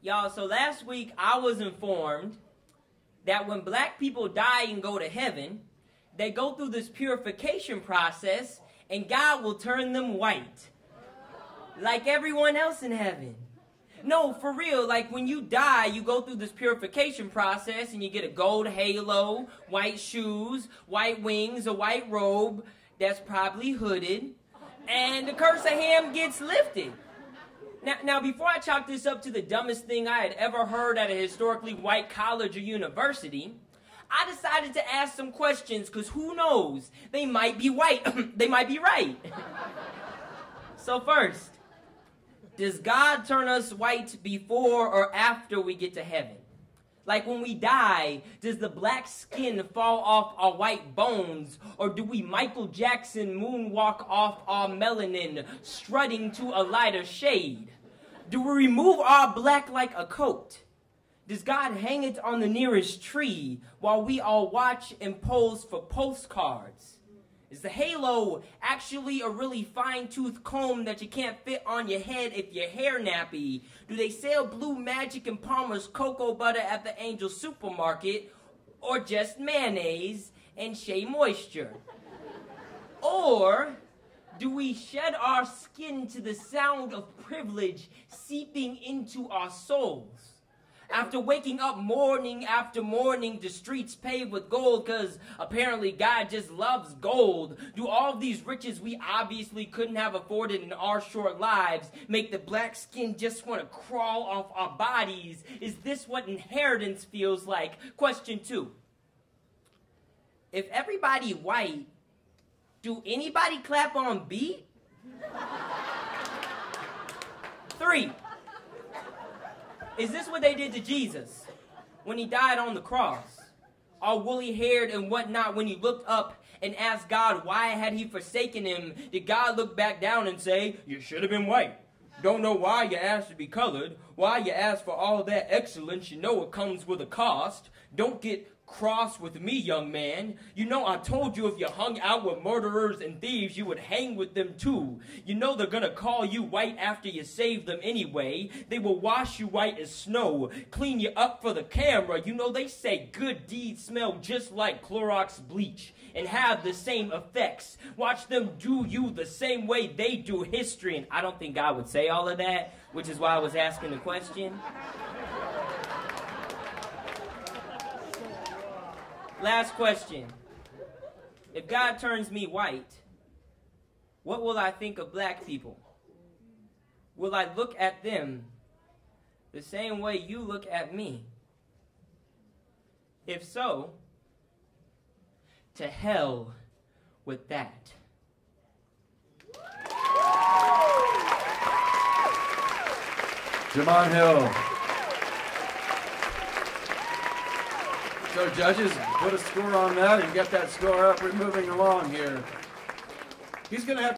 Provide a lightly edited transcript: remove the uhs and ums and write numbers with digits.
Y'all, so last week I was informed that when black people die and go to heaven, they go through this purification process and God will turn them white. Like everyone else in heaven. No, for real, like when you die, you go through this purification process and you get a gold halo, white shoes, white wings, a white robe that's probably hooded, and the curse of Ham gets lifted. Now, before I chalk this up to the dumbest thing I had ever heard at a historically white college or university, I decided to ask some questions, because who knows? They might be white. They might be right. So first, does God turn us white before or after we get to heaven? Like when we die, does the black skin fall off our white bones, or do we Michael Jackson moonwalk off our melanin, strutting to a lighter shade? Do we remove our black like a coat? Does God hang it on the nearest tree while we all watch and pose for postcards? Is the halo actually a really fine-tooth comb that you can't fit on your head if your hair nappy? Do they sell Blue Magic and Palmer's cocoa butter at the Angel supermarket, or just mayonnaise and Shea Moisture? Or do we shed our skin to the sound of privilege seeping into our souls? After waking up morning after morning, the streets paved with gold because apparently God just loves gold, do all these riches we obviously couldn't have afforded in our short lives make the black skin just want to crawl off our bodies? Is this what inheritance feels like? Question 2. If everybody white, do anybody clap on beat? 3. Is this what they did to Jesus when he died on the cross? All woolly-haired and whatnot, when he looked up and asked God why had he forsaken him, did God look back down and say, "You should have been white. Don't know why you asked to be colored. Why you asked for all that excellence. You know it comes with a cost. Don't get cross with me, young man. You know I told you if you hung out with murderers and thieves, you would hang with them too. You know they're gonna call you white after you save them anyway. They will wash you white as snow, clean you up for the camera. You know they say good deeds smell just like Clorox bleach and have the same effects. Watch them do you the same way they do history." And I don't think God would say all of that, which is why I was asking the question. Last question. If God turns me white, what will I think of black people? Will I look at them the same way you look at me? If so, to hell with that. Jamon Hill. So judges, put a score on that and get that score up. We're moving along here. He's going to have